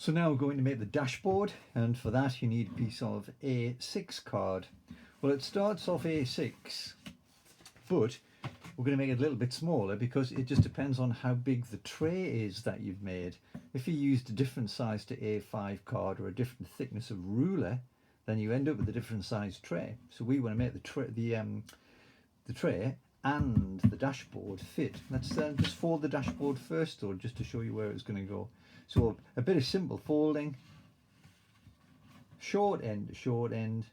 So now we're going to make the dashboard, and for that you need a piece of A6 card. Well, it starts off A6, but we're going to make it a little bit smaller because it just depends on how big the tray is that you've made. If you used a different size to A5 card or a different thickness of ruler, then you end up with a different size tray. So we want to make the tray and the dashboard fit. Let's just fold the dashboard first, though, just to show you where it's going to go. So a bit of simple folding, short end to short end,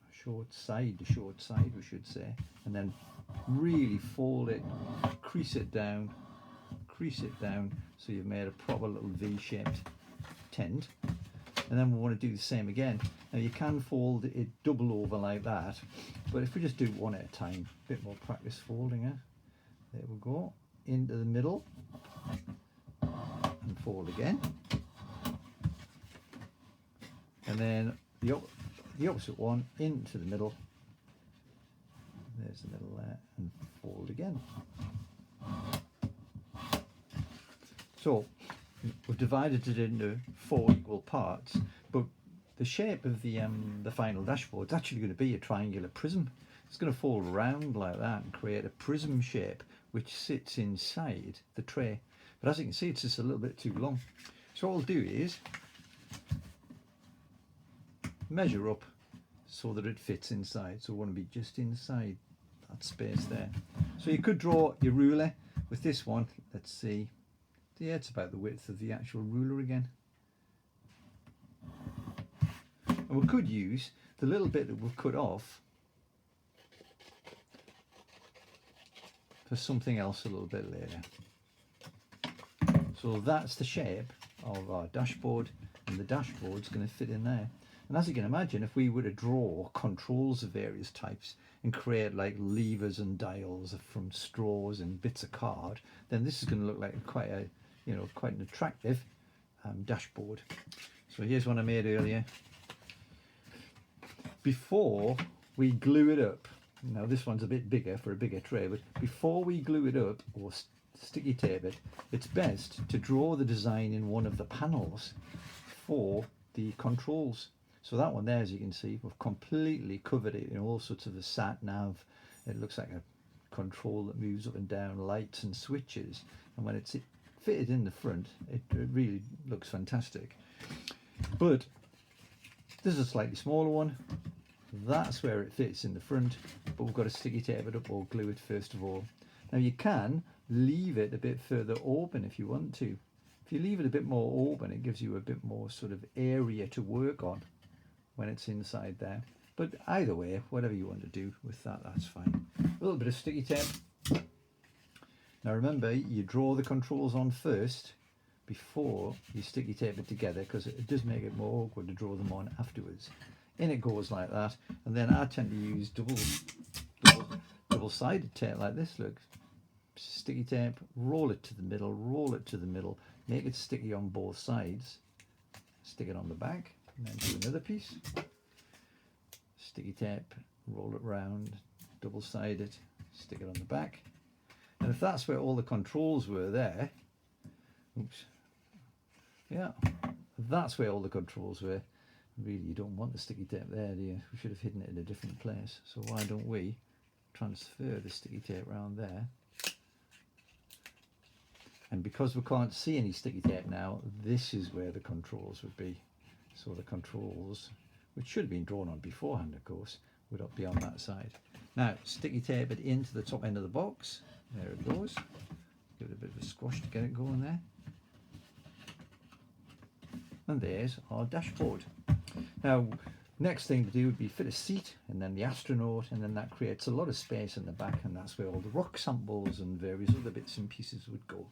short side to short side, we should say, and then really fold it, crease it down, so you've made a proper little V-shaped tent. And then we want to do the same again. Now you can fold it double over like that, but if we just do one at a time, a bit more practice folding it. There we go, into the middle, and fold again. And then the opposite one into the middle. There's the middle there, and fold again. So we've divided it into 4 equal parts, but the shape of the final dashboard is actually going to be a triangular prism. It's going to fold around like that and create a prism shape which sits inside the tray. But as you can see, it's just a little bit too long. So what I'll do is measure up so that it fits inside. So we want to be just inside that space there. So you could draw your ruler with this one. Let's see. Yeah, it's about the width of the actual ruler again. And we could use the little bit that we've cut off for something else a little bit later. So that's the shape of our dashboard, and the dashboard's going to fit in there. And as you can imagine, if we were to draw controls of various types and create like levers and dials from straws and bits of card, then this is going to look like quite an attractive dashboard. So here's one I made earlier. Before we glue it up, now this one's a bit bigger for a bigger tray, but before we glue it up or sticky tape it, it's best to draw the design in one of the panels for the controls. So that one there, as you can see, we've completely covered it in all sorts of a sat nav. It looks like a control that moves up and down, lights and switches, and when it's fitted in the front, it really looks fantastic. But this is a slightly smaller one. That's where it fits in the front, but we've got to sticky tape it up or glue it first of all. Now you can leave it a bit further open if you want to. If you leave it a bit more open, it gives you a bit more sort of area to work on when it's inside there. But either way, whatever you want to do with that, that's fine. A little bit of sticky tape. Now remember, you draw the controls on first before you sticky tape it together, because it does make it more awkward to draw them on afterwards. In it goes like that, and then I tend to use double-sided tape like this. Look, sticky tape, roll it to the middle, make it sticky on both sides, stick it on the back, and then do another piece. Sticky tape, roll it round, double-sided, stick it on the back. And if that's where all the controls were there, oops, yeah, that's where all the controls were. Really, you don't want the sticky tape there, do you? We should have hidden it in a different place. So why don't we transfer the sticky tape around there? And because we can't see any sticky tape now, this is where the controls would be. So the controls, which should have been drawn on beforehand, of course, would be on that side. Now, sticky tape it into the top end of the box. There it goes. Give it a bit of a squash to get it going there. And there's our dashboard. Now, next thing to do would be fit a seat, and then the astronaut, and then that creates a lot of space in the back, and that's where all the rock samples and various other bits and pieces would go.